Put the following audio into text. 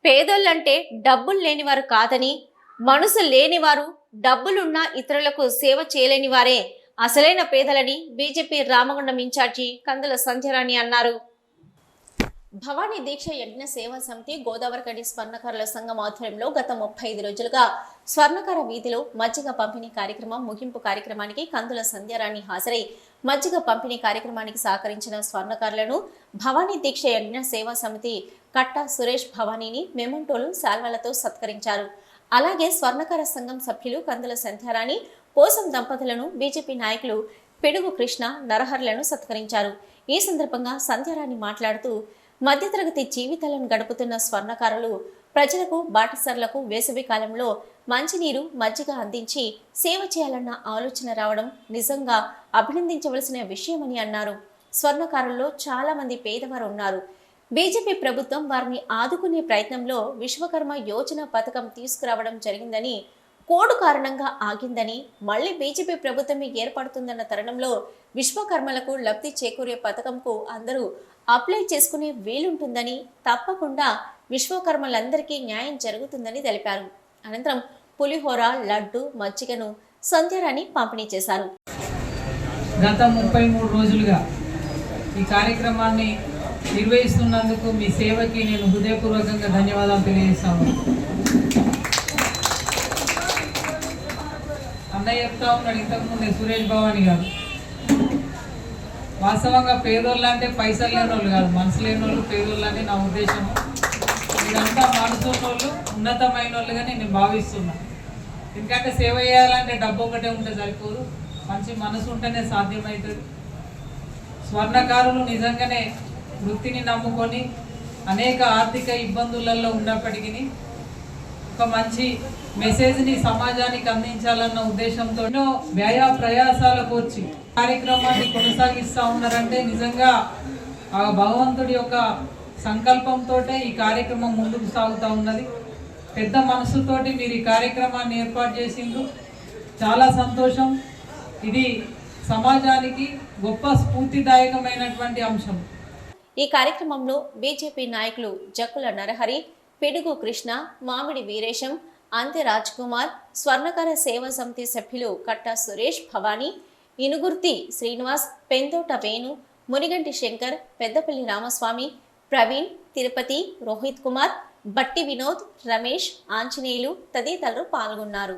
పేదోళ్ళంటే డబ్బులు లేనివారు కాదని, మనసు లేనివారు, డబ్బులున్నా ఇతరులకు సేవ చేయలేని వారే అసలైన పేదలని బీజేపీ రామగుండం ఇన్ఛార్జి కందుల సంధ్యారాణి అన్నారు. భవానీ దీక్ష యజ్ఞ సేవా సమితి గోదావరికని స్వర్ణకారుల సంఘం ఆధ్వర్యంలో గత 35 రోజులుగా స్వర్ణకార వీధిలో మజ్జిగ పంపిణీ కార్యక్రమం ముగింపు కార్యక్రమానికి కందుల సంధ్యారాణి హాజరై మజ్జిగ పంపిణీ కార్యక్రమానికి సహకరించిన స్వర్ణకారులను భవానీ దీక్ష యజ్ఞ సేవా సమితి కట్ట సురేష్ భవానీని మెమంటోలు శాల్వాలతో సత్కరించారు. అలాగే స్వర్ణకార సంఘం సభ్యులు కందుల సంధ్యారాణి పోసం దంపతులను బీజేపీ నాయకులు పిడుగు కృష్ణ నరహర్లను సత్కరించారు. ఈ సందర్భంగా సంధ్యారాణి మాట్లాడుతూ మధ్యతరగతి జీవితాలను గడుపుతున్న స్వర్ణకారులు ప్రజలకు బాటసార్లకు వేసవి కాలంలో మంచినీరు మజ్జిగ అందించి సేవ చేయాలన్న ఆలోచన రావడం నిజంగా అభినందించవలసిన విషయమని అన్నారు. స్వర్ణకారుల్లో చాలా మంది పేదవారు ఉన్నారు. బీజేపీ ప్రభుత్వం వారిని ఆదుకునే ప్రయత్నంలో విశ్వకర్మ యోజన పథకం తీసుకురావడం జరిగిందని, కోడ్ కారణంగా ఆగిందని, మళ్లీ బీజేపీ ప్రభుత్వమే ఏర్పడుతుందన్న తరుణంలో విశ్వకర్మలకు లబ్ధి చేకూరే పథకంకు అందరూ అప్లై చేసుకునే వీలుంటుందని, తప్పకుండా విశ్వకర్మలందరికీ న్యాయం జరుగుతుందని తెలిపారు. అనంతరం పులిహోర, లడ్డు, మజ్జిగను సంధ్యారాణి పంపిణీ చేశారు. గత 33 రోజులుగా ఈ కార్యక్రమాన్ని నిర్వహిస్తున్నందుకు మీ సేవకి నేను హృదయపూర్వకంగా ధన్యవాదాలు తెలియజేస్తాను. అన్నయ్య చెప్తా ఉన్నాడు ఇంతకుముందే సురేష్ భవాని గారు, వాస్తవంగా పేదోళ్ళు అంటే పైసలు లేని వాళ్ళు కాదు, మనసు లేని వాళ్ళు పేదోళ్ళు అని నా ఉద్దేశము. మీరంతా మనసు ఉన్నోళ్ళు, ఉన్నతమైన వాళ్ళుగా నేను భావిస్తున్నాను. ఎందుకంటే సేవ చేయాలంటే డబ్బు ఒకటే ఉంటే సరిపోదు, మంచి మనసు ఉంటేనే సాధ్యమవుతుంది. స్వర్ణకారులు నిజంగానే వృత్తిని నమ్ముకొని అనేక ఆర్థిక ఇబ్బందులలో ఉన్నప్పటికీ ఒక మంచి మెసేజ్ని సమాజానికి అందించాలన్న ఉద్దేశంతో వ్యయ ప్రయాసాలకు వచ్చి కార్యక్రమాన్ని కొనసాగిస్తూ ఉన్నారంటే నిజంగా ఆ భగవంతుడి యొక్క సంకల్పంతో ఈ కార్యక్రమం ముందుకు సాగుతూ ఉన్నది. పెద్ద మనసుతోటి మీరు ఈ కార్యక్రమాన్ని ఏర్పాటు చేసిండ్రు, చాలా సంతోషం. ఇది సమాజానికి గొప్ప స్ఫూర్తిదాయకమైనటువంటి అంశం. ఈ కార్యక్రమంలో బీజేపీ నాయకులు జక్కుల నరహరి, పిడుగు కృష్ణ, మామిడి వీరేశం, అంతే రాజ్ కుమార్, స్వర్ణకార సేవా సమితి సభ్యులు కట్ట సురేష్ భవానీ, ఇనుగుర్తి శ్రీనివాస్, పెంతోట వేణు, మునిగంటి శంకర్, పెద్దపల్లి రామస్వామి, ప్రవీణ్, తిరుపతి, రోహిత్ కుమార్, బట్టి వినోద్, రమేష్, ఆంజనేయులు తదితరులు పాల్గొన్నారు.